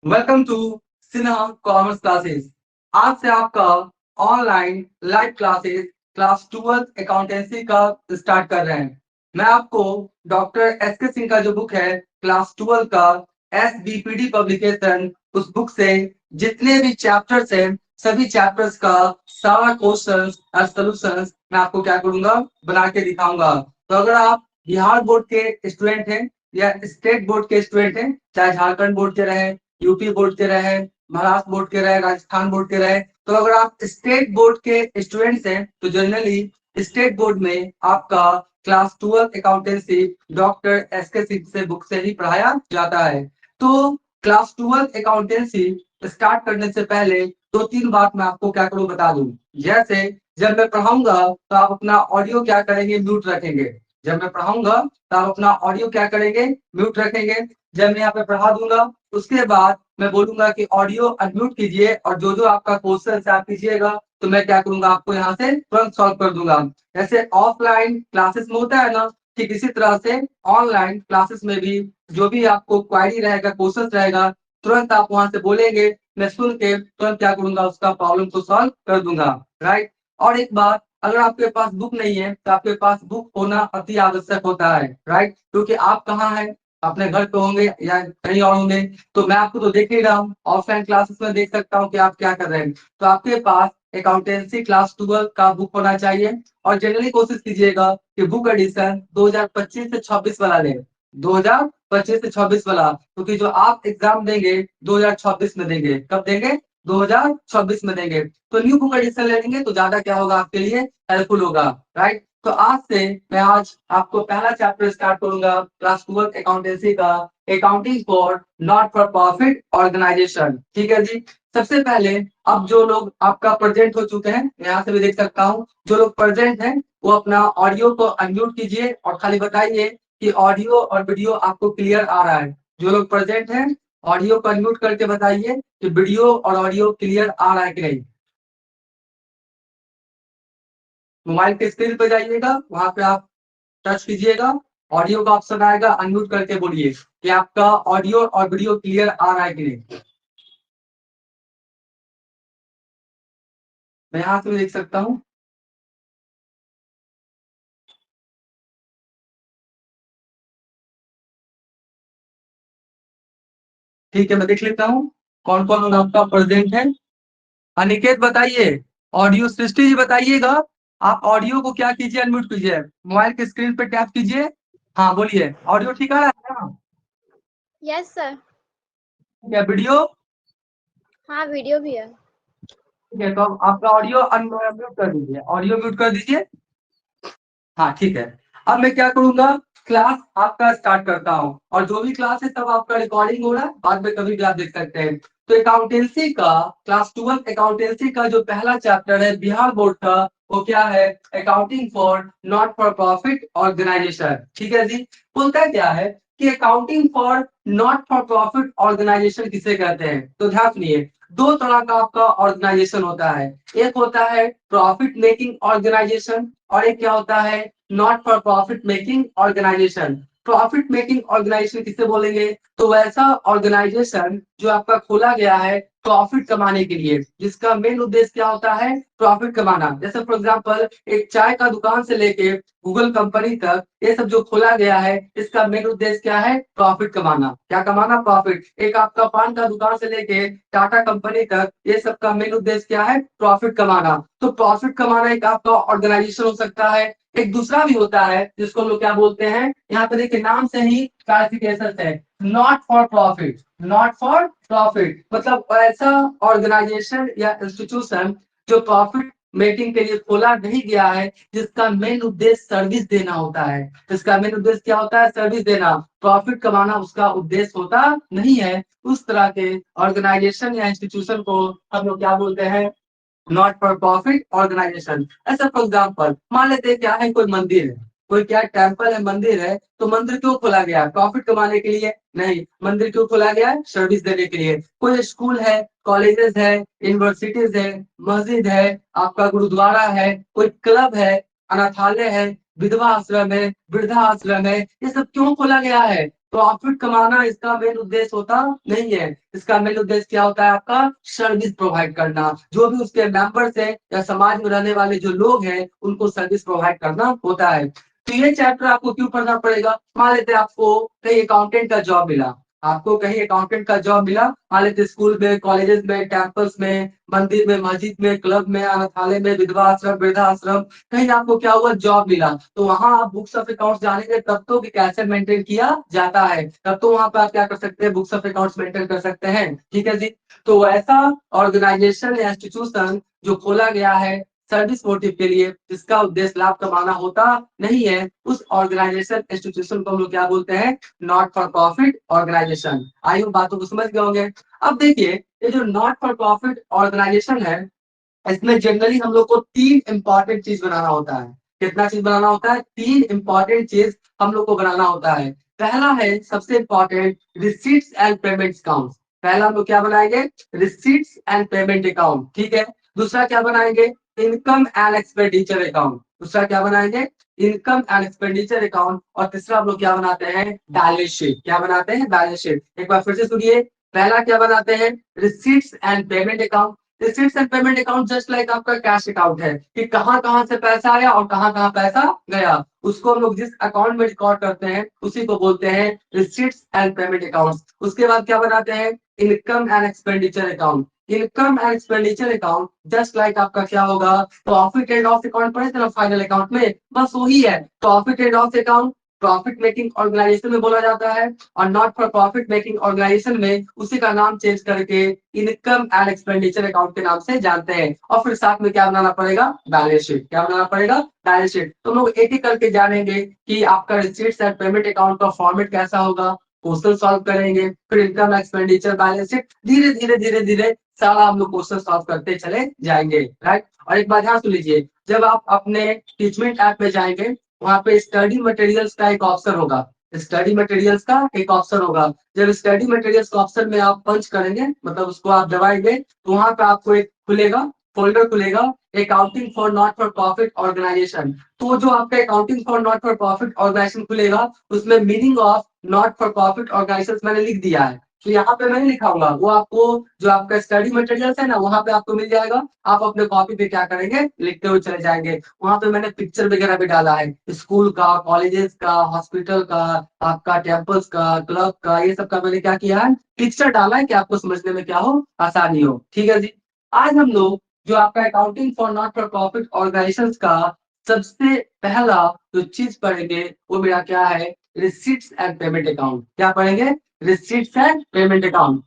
Welcome to Sinha commerce classes. आज से आपका online live classes class 12 accountancy का स्टार्ट कर रहे हैं। मैं आपको डॉक्टर एस के सिंह का जो बुक है क्लास 12 का SBPD पब्लिकेशन, उस बुक से जितने भी चैप्टर्स हैं सभी चैप्टर्स का सारा क्वेश्चंस और सॉल्यूशंस मैं आपको क्या करूंगा, बना के दिखाऊंगा। तो अगर आप बिहार बोर्ड के स्टूडेंट हैं या स्टेट बोर्ड के स्टूडेंट हैं, चाहे झारखंड बोर्ड के रहे, यूपी बोर्ड के रहे, महाराष्ट्र बोर्ड के रहे, राजस्थान बोर्ड के रहे, तो अगर आप स्टेट बोर्ड के स्टूडेंट्स हैं तो जनरली स्टेट बोर्ड में आपका क्लास 12 अकाउंटेंसी डॉक्टर एस के सिंह से बुक से ही पढ़ाया जाता है। तो क्लास 12 अकाउंटेंसी स्टार्ट करने से पहले दो तीन बात मैं आपको क्या करूं, बता दूं। जैसे जब मैं पढ़ाऊंगा तो आप अपना ऑडियो क्या करेंगे, म्यूट रखेंगे। जब मैं पढ़ाऊंगा तो आप अपना ऑडियो क्या करेंगे, म्यूट रखेंगे। जब मैं यहाँ पे पढ़ा दूंगा उसके बाद मैं बोलूंगा कि ऑडियो अनम्यूट कीजिए और जो जो आपका क्वेश्चन है आप कीजिएगा, तो मैं क्या करूंगा, आपको यहाँ से तुरंत सॉल्व कर दूंगा। जैसे ऑफलाइन क्लासेस में होता है ना, ठीक इसी तरह से ऑनलाइन क्लासेस में भी जो भी आपको क्वारी रहेगा, क्वेश्चन रहेगा, तुरंत आप वहां से बोलेंगे, मैं सुन के तुरंत क्या करूंगा, उसका प्रॉब्लम को सॉल्व कर दूंगा। राइट। और एक बात, अगर आपके पास बुक नहीं है तो आपके पास बुक होना अति आवश्यक होता है। राइट। क्योंकि आप कहाँ हैं, अपने घर पे होंगे या कहीं और होंगे। तो मैं आपको तो देख ही रहा हूँ, ऑफलाइन क्लासेस में देख सकता हूँ कि आप क्या कर रहे हैं। तो आपके पास अकाउंटेंसी क्लास 12 का बुक होना चाहिए। और जनरली कोशिश कीजिएगा कि बुक एडिशन 2025 से 26 वाला लें, 2025 से 26 वाला, क्योंकि जो आप एग्जाम देंगे 2026 में देंगे। कब देंगे, 2026 में देंगे। तो न्यू बुक एडिशन ले लेंगे तो ज्यादा क्या होगा, आपके लिए हेल्पफुल होगा। राइट। तो आज से मैं आज आपको पहला चैप्टर स्टार्ट करूंगा क्लास 12 अकाउंटेंसी का, accounting for not for profit organisation. ठीक है जी। सबसे पहले अब जो लोग आपका प्रेजेंट हो चुके हैं, यहाँ से भी देख सकता हूँ, जो लोग प्रेजेंट हैं वो अपना ऑडियो को अनम्यूट कीजिए और खाली बताइए कि ऑडियो और वीडियो आपको क्लियर आ रहा है। जो लोग प्रेजेंट हैं ऑडियो को अनम्यूट करके बताइए कि वीडियो और ऑडियो क्लियर आ रहा है कि नहीं। मोबाइल के स्क्रीन पे जाइएगा, वहां पे आप टच कीजिएगा, ऑडियो का ऑप्शन आएगा, अनम्यूट करके बोलिए कि आपका ऑडियो और वीडियो क्लियर आ रहा है कि नहीं। मैं यहाँ से भी देख सकता हूँ। ठीक है, मैं देख लेता हूँ कौन कौन लोग आपका प्रेजेंट है। अनिकेत बताइए, ऑडियो सृष्टि जी बताइएगा। आप ऑडियो को क्या कीजिए, अनम्यूट कीजिए, मोबाइल के स्क्रीन पे टैप कीजिए। हाँ बोलिए, ऑडियो ठीक आ रहा है ना? Yes sir. क्या वीडियो? हाँ, वीडियो भी है। ठीक है, तो आपका ऑडियो अनम्यूट कर दीजिए, ऑडियो म्यूट कर दीजिए। हाँ ठीक है। अब मैं क्या करूंगा, क्लास आपका स्टार्ट करता हूँ, और जो भी क्लास है सब आपका रिकॉर्डिंग हो रहा है, बाद में कभी भी आप देख सकते हैं। तो अकाउंटेंसी का क्लास 12 अकाउंटेंसी का जो पहला चैप्टर है बिहार बोर्ड का, वो क्या है, accounting for not for profit organisation. ठीक है जी। बोलता क्या है कि accounting for not for profit organisation किसे कहते हैं, तो ध्यान सुनिए। दो तरह का आपका ऑर्गेनाइजेशन होता है, एक होता है प्रॉफिट मेकिंग ऑर्गेनाइजेशन और एक क्या होता है, not for profit making organisation. Profit making organisation किसे बोलेंगे, तो वैसा ऑर्गेनाइजेशन जो आपका खोला गया है प्रॉफिट कमाने के लिए, जिसका मेन उद्देश्य क्या होता है, प्रॉफिट कमाना। जैसे फॉर एग्जांपल एक चाय का दुकान से लेके गूगल कंपनी तक, ये सब जो खोला गया है इसका मेन उद्देश्य क्या है, प्रॉफिट कमाना। क्या कमाना, प्रॉफिट। एक आपका पान का दुकान से लेके टाटा कंपनी तक, ये सब का मेन उद्देश्य क्या है, प्रॉफिट कमाना। तो प्रॉफिट कमाना एक आपका ऑर्गेनाइजेशन हो सकता है। एक दूसरा भी होता है जिसको हम लोग क्या बोलते हैं, यहाँ पे देखिए नाम से ही क्लासिफिकेशन है, not for profit. Not for profit मतलब ऐसा ऑर्गेनाइजेशन या इंस्टीट्यूशन जो प्रॉफिट मेकिंग के लिए खोला नहीं गया है, जिसका मेन उद्देश्य सर्विस देना होता है। इसका मेन उद्देश्य क्या होता है, सर्विस देना। प्रॉफिट कमाना उसका उद्देश्य होता नहीं है। उस तरह के ऑर्गेनाइजेशन या इंस्टीट्यूशन को हम लोग क्या बोलते हैं, नॉट फॉर प्रॉफिट ऑर्गेनाइजेशन। ऐसा फॉर एग्जाम्पल मान लेते हैं क्या है, कोई मंदिर है, कोई क्या टेम्पल है, मंदिर है, तो मंदिर क्यों खोला गया है, प्रॉफिट कमाने के लिए नहीं। मंदिर क्यों खोला गया है, सर्विस देने के लिए। कोई स्कूल है, कॉलेजेस है, यूनिवर्सिटीज है, मस्जिद है, आपका गुरुद्वारा है, कोई क्लब है, अनाथालय है, विधवा आश्रम है, वृद्धा आश्रम है, ये सब क्यों खोला गया है, प्रॉफिट कमाना इसका मेन उद्देश्य होता नहीं है। इसका मेन उद्देश्य क्या होता है? आपका सर्विस प्रोवाइड करना, जो भी उसके मेंबर्स है या समाज में रहने वाले जो लोग हैं उनको सर्विस प्रोवाइड करना होता है। तो ये चैप्टर आपको क्यों पढ़ना पड़ेगा? मान लेते हैं आपको कहीं अकाउंटेंट का जॉब मिला, आपको कहीं अकाउंटेंट का जॉब मिला, मान लेते स्कूल में, कॉलेजेस में, कैंपस में, मंदिर में, मस्जिद में, क्लब में, अनाथालय में, विधवा आश्रम, वृद्धाश्रम, कहीं आपको क्या हुआ? जॉब मिला। तो वहां आप बुक्स ऑफ अकाउंट्स जानेंगे तब तो कि कैसे मेंटेन किया जाता है, तब तो वहां पे आप क्या कर सकते हैं? बुक्स ऑफ अकाउंट्स मेंटेन कर सकते हैं। ठीक है जी। तो ऐसा ऑर्गेनाइजेशन या इंस्टीट्यूशन जो खोला गया है सर्विस मोटिव के लिए, जिसका उद्देश्य लाभ कमाना होता नहीं है, उस ऑर्गेनाइजेशन इंस्टीट्यूशन को हम लोग क्या बोलते हैं? Not for profit organisation. आई हो बातों को समझ गए होंगे। अब देखिए, ये जो नॉट फॉर प्रॉफिट ऑर्गेनाइजेशन है, इसमें जनरली हम लोग को तीन इंपॉर्टेंट चीज बनाना होता है। कितना चीज बनाना होता है? तीन इंपॉर्टेंट चीज हम लोग को बनाना होता है। पहला है सबसे important, receipts and payment account. पहला हम लोग क्या बनाएंगे? Receipts and payment account. ठीक है। दूसरा क्या बनाएंगे? Income and expenditure account. दूसरा क्या बनाएंगे? Income and expenditure account. और तीसरा हम लोग क्या बनाते हैं? Balance sheet. क्या बनाते हैं? Balance sheet. एक बार फिर से सुनिए। पहला क्या बनाते हैं? Receipts and payment account. Receipts and payment account just like आपका कैश अकाउंट है कि कहां कहां से पैसा आया और कहां कहां पैसा गया, उसको हम लोग जिस अकाउंट में रिकॉर्ड करते हैं उसी को बोलते हैं रिसीट्स एंड पेमेंट अकाउंट। उसके बाद क्या बनाते हैं? Income and expenditure account. Income and expenditure account just like आपका क्या होगा? प्रॉफिट एंड लॉस अकाउंट पढ़े थे ना फाइनल अकाउंट में, बस वही है। Profit and loss account profit making organisation में बोला जाता है, और not for profit making organisation में उसी का नाम चेंज करके इनकम एंड एक्सपेंडिचर अकाउंट के नाम से जानते हैं। और फिर साथ में क्या बनाना पड़ेगा? Balance sheet. क्या बनाना पड़ेगा? Balance sheet. तो लोग एक एक करके जानेंगे कि आपका रिसीट्स एंड पेमेंट अकाउंट का फॉर्मेट कैसा होगा, क्वेश्चन सॉल्व करेंगे, फिर इनकम एक्सपेंडिचर बैलेंस शीट, धीरे धीरे धीरे धीरे सारा हम लोग क्वेश्चन सॉल्व करते चले जाएंगे। राइट। और एक बात ध्यान सुन लीजिए, जब आप अपने टीचमेंट ऐप में जाएंगे, वहां पे स्टडी मटेरियल्स का एक ऑप्शन होगा। स्टडी मटेरियल्स का एक ऑप्शन होगा। जब स्टडी मटेरियल्स के ऑप्शन में आप पंच करेंगे, मतलब उसको आप दबाएंगे, तो वहां पे आपको एक खुलेगा, फोल्डर खुलेगा, accounting for not for profit organisation. तो जो आपका accounting for not for profit organisation खुलेगा, उसमें meaning of not for profit organisation मैंने लिख दिया है। तो यहाँ पे मैंने लिखा होगा, वो आपको जो आपका स्टडी मटेरियल्स है ना, वहां पे आपको मिल जाएगा। आप अपने कॉपी पे क्या करेंगे? लिखते हुए चले जाएंगे। वहां पे मैंने पिक्चर वगैरह भी डाला है, स्कूल का, कॉलेजेस का, हॉस्पिटल का, आपका कैंपस का, क्लब का, ये सब का मैंने क्या किया है? पिक्चर डाला है कि आपको समझने में क्या हो? आसानी हो। ठीक है जी। आज हम लोग जो आपका accounting for not for profit organisation का सबसे पहला जो चीज पढ़ेंगे वो मेरा क्या है? Receipts and payment account. क्या पढ़ेंगे? Receipts and payment account.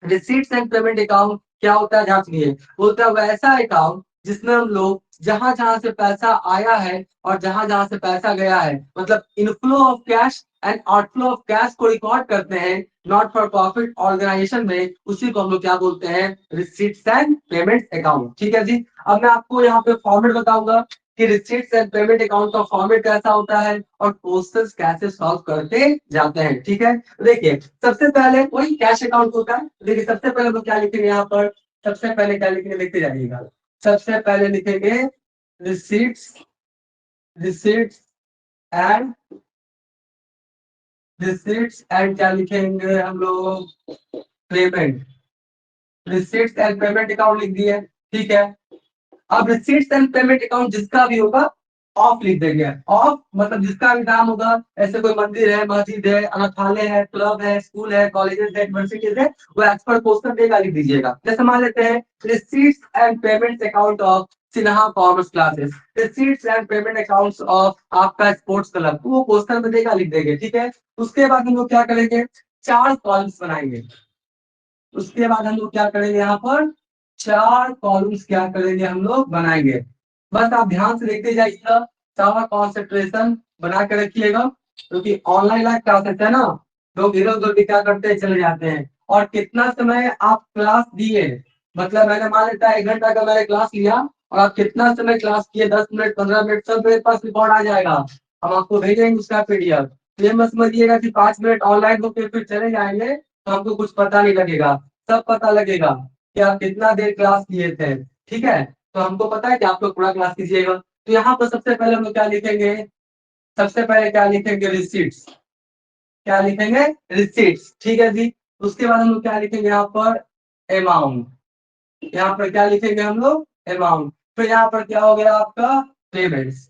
Receipts and payment account क्या होता है? जांच लिए, होता है वैसा अकाउंट जिसमें हम लोग जहां जहां से पैसा आया है और जहां जहां से पैसा गया है, मतलब inflow of cash and outflow of cash को रिकॉर्ड करते हैं नॉट फॉर प्रॉफिट ऑर्गेनाइजेशन में, उसी को हम लोग क्या बोलते हैं? Receipts and payment account. ठीक है जी। अब मैं आपको यहाँ पे फॉर्मेट बताऊंगा कि रिसीट्स एंड पेमेंट अकाउंट का फॉर्मेट कैसा होता है और क्वेश्चंस कैसे सॉल्व करते जाते हैं। ठीक है। देखिए, सबसे पहले वही कैश अकाउंट होता है। देखिए, सबसे पहले हम लोग क्या लिखेंगे यहाँ पर? सबसे पहले क्या लिखेंगे? लिखते जाइएगा। सबसे पहले लिखेंगे receipts, receipts and, receipts and क्या लिखेंगे हम लोग? Payment. Receipts and payment account लिख दिए। ठीक है। अब रिसीट्स एंड पेमेंट अकाउंट जिसका भी होगा ऑफ लिख देंगे। ऑफ मतलब जिसका भी नाम होगा, ऐसे कोई मंदिर है, मस्जिद है, अनाथालय है, क्लब है, स्कूल है, कॉलेजेस है, यूनिवर्सिटीज है, वो एक्सपर्ट क्वेश्चन देगा, लिख दीजिएगा। जैसे मान लेते हैं receipts and payment account of Sinha commerce classes, receipts and payment accounts of आपका स्पोर्ट्स क्लब, तो वो क्वेश्चन में देगा, लिख देंगे। ठीक है। उसके बाद हम लोग क्या करेंगे? चार कॉलम्स बनाएंगे। उसके बाद हम लोग क्या करेंगे? यहाँ पर चार कॉलम्स क्या करेंगे? हम लोग बनाएंगे। बस आप ध्यान से देखते जाइएगा, सारा कॉन्सेंट्रेशन बना के रखिएगा, क्योंकि ऑनलाइन लाइव क्लासेस है ना, लोग इधर उधर भी क्या करते हैं? चले जाते हैं। और कितना समय आप क्लास दिए, मतलब मैंने मान लेता है 1 घंटा का मैंने क्लास लिया, और आप कितना समय क्लास किए, 10 मिनट, 15 मिनट, सब मेरे पास रिकॉर्ड आ जाएगा। हम आपको भेजेंगे उसका पीडीएफ। ये मत समझिएगा कि 5 मिनट ऑनलाइन होकर फिर चले जाएंगे तो हमको कुछ पता नहीं लगेगा। सब पता लगेगा कि आप कितना देर क्लास किए थे। ठीक है। तो हमको पता है कि आप लोग पूरा क्लास कीजिएगा। तो यहाँ पर सबसे पहले हम लोग क्या लिखेंगे? सबसे पहले क्या लिखेंगे? रिसीट्स। क्या लिखेंगे, रिसीट्स। ठीक है जी। उसके बाद हम लोग क्या लिखेंगे यहाँ पर, अमाउंट। यहाँ पर क्या लिखेंगे हम लोग, अमाउंट। फिर यहाँ पर क्या हो गया आपका, पेमेंट्स।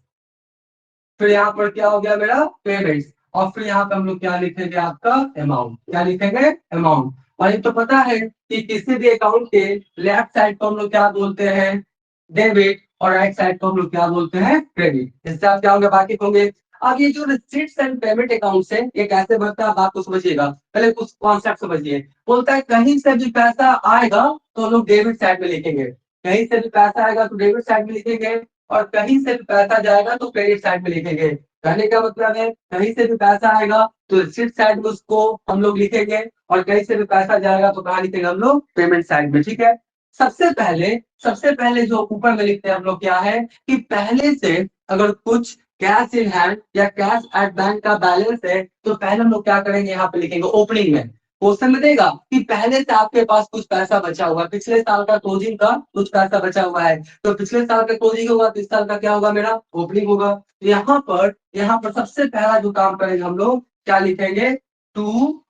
फिर यहाँ पर क्या हो गया मेरा, पेमेंट्स। और फिर यहाँ पे हम लोग क्या लिखेंगे, आपका अमाउंट। क्या लिखेंगे, अमाउंट। और ये तो पता है कि किसी भी अकाउंट के लेफ्ट साइड को हम लोग क्या बोलते हैं, डेबिट, और राइट साइड को हम लोग क्या बोलते हैं, क्रेडिट। इससे आप क्या होंगे, वाकिफ होंगे। अब ये जो रिसीट्स एंड पेमेंट अकाउंट है, ये कैसे बनता है, बात को समझिएगा। पहले कुछ कॉन्सेप्ट समझिए। बोलता है कहीं से भी पैसा आएगा तो हम लोग डेबिट साइड में लिखेंगे। कहीं से भी पैसा आएगा तो डेबिट साइड में लिखेंगे, और कहीं से भी पैसा जाएगा तो क्रेडिट साइड में लिखेंगे। कहने का मतलब है कहीं से भी पैसा आएगा तो रिसीट साइड में उसको हम लोग लिखेंगे, और कहीं से भी पैसा जाएगा तो कहाँ लिखेंगे हम लोग, पेमेंट साइड में। ठीक है। सबसे पहले जो ऊपर में लिखते हैं हम लोग क्या है, कि पहले से अगर कुछ कैश इन हैंड या कैश एट बैंक का बैलेंस है तो पहले हम लोग क्या करेंगे, यहाँ पे लिखेंगे ओपनिंग में। क्वेश्चन में देगा कि पहले से आपके पास कुछ पैसा बचा हुआ है, पिछले साल का क्लोजिंग का कुछ पैसा बचा हुआ है, तो पिछले साल का क्लोजिंग होगा तो इस साल का क्या होगा, मेरा ओपनिंग होगा। तो यहाँ पर सबसे पहला जो काम करेंगे हम लोग, क्या लिखेंगे, to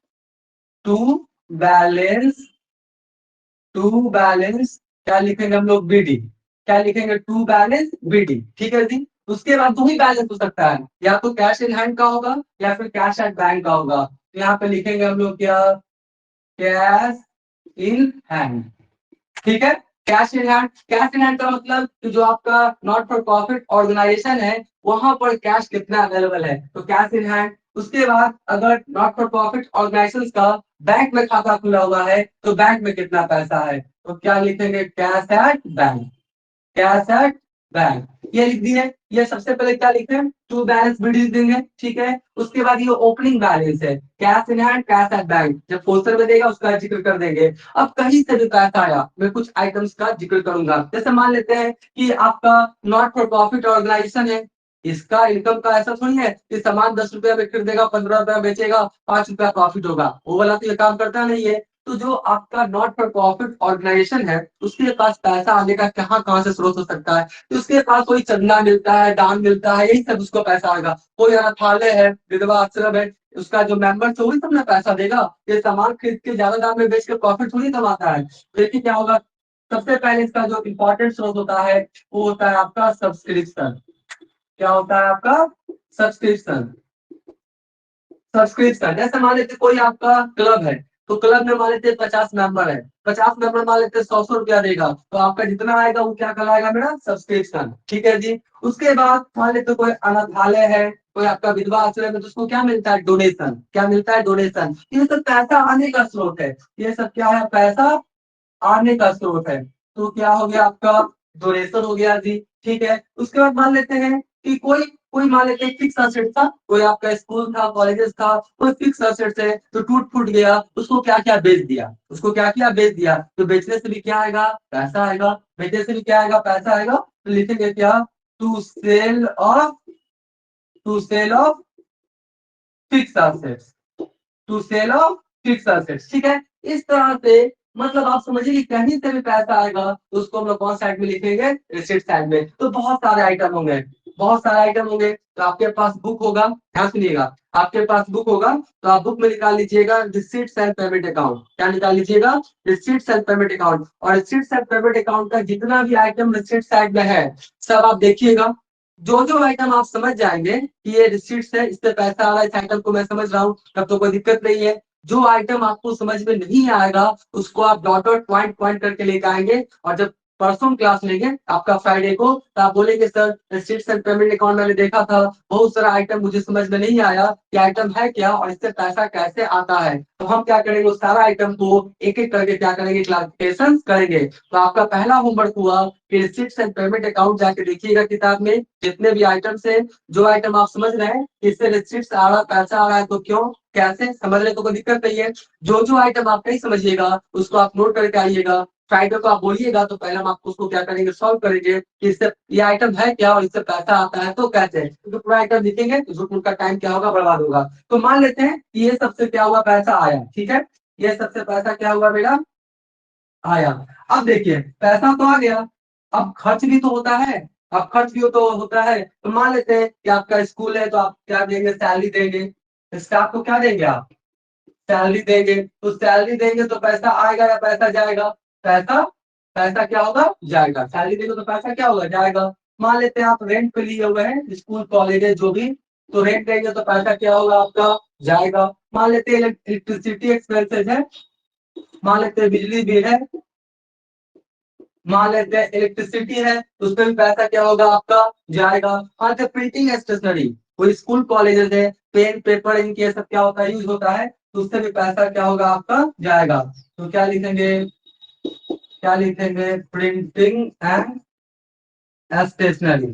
to balance, to balance, क्या लिखेंगे हम लोग, बीडी। क्या लिखेंगे, टू बैलेंस बीडी। ठीक है जी। उसके बाद दो ही बैलेंस हो सकता है, या तो कैश इन हैंड का होगा या फिर कैश एट बैंक का होगा। तो यहाँ पे लिखेंगे हम लोग क्या, कैश इन हैंड। ठीक है। कैश इन हैंड का मतलब कि जो आपका नॉट फॉर प्रॉफिट ऑर्गेनाइजेशन है वहां पर कैश कितना अवेलेबल है, तो कैश इन हैंड। उसके बाद अगर नॉट फॉर प्रॉफिट ऑर्गेनाइजेशन का बैंक में खाता खुला हुआ है तो बैंक में कितना पैसा है, तो क्या लिखेंगे, cash at bank. Cash at bank, ये लिख दिए। ये सबसे पहले क्या लिखे हैं, टू बैलेंस भी लिख देंगे। ठीक है। उसके बाद ये ओपनिंग बैलेंस है, cash in hand, cash at bank. जब क्वेश्चन में देगा उसका जिक्र कर देंगे। अब कहीं से भी पैसा आया, मैं कुछ आइटम्स का जिक्र करूंगा। जैसे मान लेते हैं कि आपका नॉट फॉर प्रॉफिट ऑर्गेनाइजेशन है, इसका इनकम का ऐसा थोड़ी है कि सामान 10 रुपया में खरीदेगा, 15 रुपया बेचेगा, 5 रुपया प्रॉफिट होगा, वो वाला तो ये काम करता नहीं है। तो जो आपका नॉट फॉर प्रॉफिट ऑर्गेनाइजेशन है उसके पास पैसा आने का कहाँ कहाँ से स्रोत हो सकता है, तो उसके पास कोई चंदा मिलता है, दान मिलता है, यही सब उसको पैसा आएगा। कोई अनाथालय है, विधवा आश्रम है, उसका जो मेंबर है वही सब ना पैसा देगा। ये सामान खरीद के ज्यादा दाम में बेच के प्रॉफिट थोड़ी कमाता है। देखिए क्या होगा, सबसे पहले इसका जो इंपॉर्टेंट स्रोत होता है वो होता है आपका सब्सक्रिप्शन। क्या होता है आपका, सब्सक्रिप्शन। सब्सक्रिप्शन जैसे मान लेते कोई आपका क्लब है, तो क्लब में मान लेते 50 मेंबर है, 50 मेंबर मान लेते 100 100 रुपया देगा, तो आपका जितना आएगा वो क्या कहलाएगा, मेरा सब्सक्रिप्शन। ठीक है जी। उसके बाद मान लेते कोई अनाथालय है, कोई आपका विधवा आश्रय है, तो उसको क्या मिलता है, डोनेशन। क्या मिलता है, डोनेशन। ये सब पैसा आने का स्रोत है, ये सब क्या है, पैसा आने का स्रोत है। तो क्या हो गया आपका, डोनेशन हो गया जी। ठीक है। उसके बाद मान लेते हैं कि कोई कोई मान लेते हैं फिक्स असेट था, कोई आपका स्कूल था, कॉलेजेस था, कोई फिक्स असेट है तो टूट फूट गया, उसको क्या क्या बेच दिया, उसको क्या क्या बेच दिया, तो बेचने से भी क्या आएगा, पैसा आएगा। बेचने से भी क्या आएगा, पैसा आएगा। तो लिखेंगे क्या, to sale of, to sale of fix assets, to sale of fix assets. ठीक है। इस तरह से मतलब आप समझिए कि कहीं से भी पैसा आएगा तो उसको हम लोग कौन साइड में लिखेंगे, रिसिट साइड में। तो बहुत सारे आइटम होंगे, बहुत सारे आइटम होंगे। तो आपके पास बुक होगा, ध्यान सुनिएगा, आपके पास बुक होगा तो आप बुक में निकाल लीजिएगा रिसिट्स एंड पेमेंट अकाउंट। क्या निकाल लीजिएगा, रिसिट्स एंड पेमेंट अकाउंट। और रिसिट्स एंड पेमेंट अकाउंट का जितना भी आइटम रिसिट साइड में है सब आप देखिएगा। जो जो आइटम आप समझ जाएंगे कि ये रिसीट्स है, इससे पैसा आ रहा है, इस आइटम को मैं समझ रहा हूँ, तब तो कोई दिक्कत नहीं है। जो आइटम आपको समझ में नहीं आएगा उसको आप डॉट डॉट पॉइंट पॉइंट करके लेके आएंगे, और जब परसों क्लास लेंगे आपका फ्राइडे को, तो आप बोलेंगे sir receipts and payment account मैंने देखा था, बहुत सारा आइटम मुझे समझ में नहीं आया, ये आइटम है क्या और इससे पैसा कैसे आता है। तो हम क्या करेंगे, उस सारा आइटम को एक एक करके क्या करेंगे, क्लासिफिकेशन करेंगे। तो आपका पहला होमवर्क हुआ कि रिसीट्स एंड पेमेंट अकाउंट जाके देखिएगा किताब में, जितने भी आइटम्स है, जो आइटम आप समझ रहे हैं इससे रिसीट्स आ रहा, पैसा आ रहा है, तो क्यों, कैसे समझ रहे तो कोई दिक्कत नहीं है। जो जो आइटम आप नहीं समझिएगा उसको आप नोट करके आइएगा। फ्राइडे को आप बोलिएगा तो पहले हम आपको उसको क्या करेंगे, सॉल्व करेंगे कि इससे ये आइटम है क्या और इससे पैसा आता है तो कैसे। तो पूरा आइटम लिखेंगे तो झूठ मूठ का टाइम क्या होगा, बर्बाद होगा। तो मान लेते हैं कि ये सबसे क्या हुआ, पैसा आया। ठीक है। ये सबसे पैसा क्या हुआ मेरा, आया। अब देखिए पैसा तो आ गया, अब खर्च भी तो होता है। अब खर्च भी तो होता है, तो मान लेते हैं कि आपका स्कूल है तो आप क्या देंगे, सैलरी देंगे। स्टाफ को क्या देंगे आप? सैलरी देंगे। तो सैलरी देंगे तो पैसा आएगा या पैसा जाएगा? पैसा, पैसा क्या होगा? जाएगा। सैलरी देंगे तो पैसा क्या होगा? जाएगा। मान लेते हैं आप रेंट पे लिए हुए हैं, स्कूल कॉलेज जो भी, तो रेंट देंगे तो पैसा क्या होगा आपका? जाएगा। मान लेते हैं इलेक्ट्रिसिटी एक्सपेंसेस है, मान लेते हैं बिजली बिल है, मान लेते हैं इलेक्ट्रिसिटी है, तो उसमें भी पैसा क्या होगा आपका? जाएगा। हाँ, तो प्रिंटिंग स्टेशनरी, कोई स्कूल कॉलेजेस है, पेन पेपर इनके सब क्या होता है? यूज होता है, तो उससे भी पैसा क्या होगा आपका? जाएगा। तो क्या लिखेंगे? क्या लिखेंगे? Printing and stationery.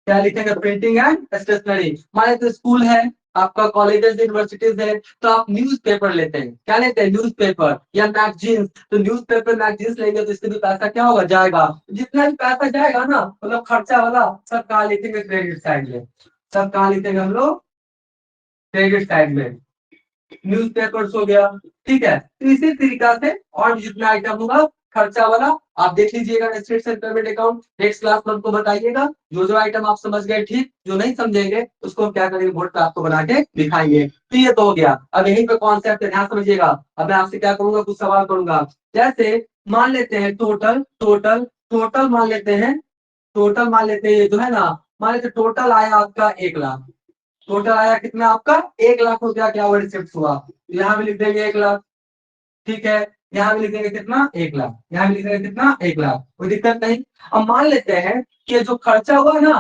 क्या लिखेंगे? Printing and stationery. मान लेते स्कूल है आपका, कॉलेजेस यूनिवर्सिटीज है, तो आप न्यूज़पेपर लेते हैं, क्या लेते हैं? न्यूज़पेपर या मैगजीन। तो न्यूज़पेपर मैगजीन लेंगे तो इससे भी पैसा क्या होगा? जाएगा। जितना भी पैसा जाएगा ना, मतलब खर्चा वाला, सब कहाँ लिखेंगे? क्रेडिट साइड में। सब कहाँ लिखेंगे हम लोग? क्रेडिट साइड में। न्यूज़पेपर्स हो गया, ठीक है। तो इसी तरीका से और भी जितना आइटम होगा खर्चा वाला, आप देख लीजिएगा receipt and payment account, next class में हमको बताइएगा। जो जो आइटम आप समझ गए ठीक, जो नहीं समझेंगे उसको हम क्या करेंगे? बोर्ड पे आपको बना के दिखाएंगे। तो ये तो हो गया। अब यहीं पे कॉन्सेप्ट ध्यान समझिएगा। अब मैं आपसे क्या करूंगा? कुछ सवाल करूंगा। जैसे मान लेते हैं टोटल टोटल टोटल मान लेते हैं, टोटल मान लेते हैं ये जो है ना, मान लेते टोटल आया आपका 1 लाख। टोटल आया कितना आपका? 1 लाख रुपया क्या हुआ? रिसिप्ट हुआ। यहाँ भी लिख देंगे 1 लाख, ठीक है। यहाँ भी लिख देंगे कितना? 1 लाख। यहाँ भी लिख देंगे कितना? 1 लाख। कोई दिक्कत नहीं। अब मान लेते हैं कि जो खर्चा हुआ ना,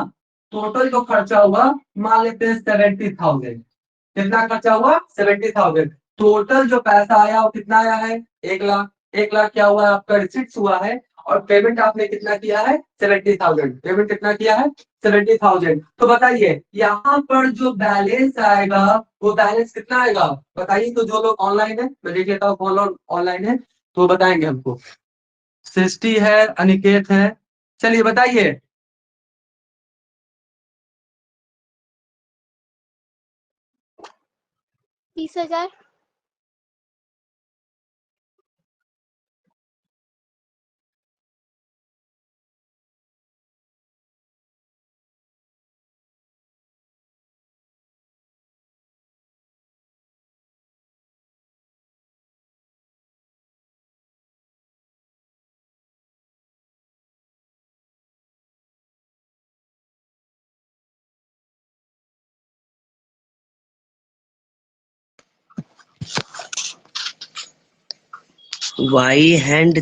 टोटल जो खर्चा हुआ, मान लेते हैं 70,000। कितना खर्चा हुआ? 70,000। टोटल जो पैसा आया वो कितना आया है? 1 लाख। 1 लाख क्या हुआ? आपका रिसिप्ट हुआ है। और पेमेंट आपने कितना किया है? 70,000। पेमेंट कितना किया है? 70,000। तो बताइए यहाँ पर जो बैलेंस आएगा, वो बैलेंस कितना आएगा? बताइए। तो जो लोग ऑनलाइन है, मैं देख लेता हूँ कौन लोग ऑनलाइन है, तो बताएंगे हमको। सृष्टि है, अनिकेत है, चलिए बताइए। 30,000। Y hand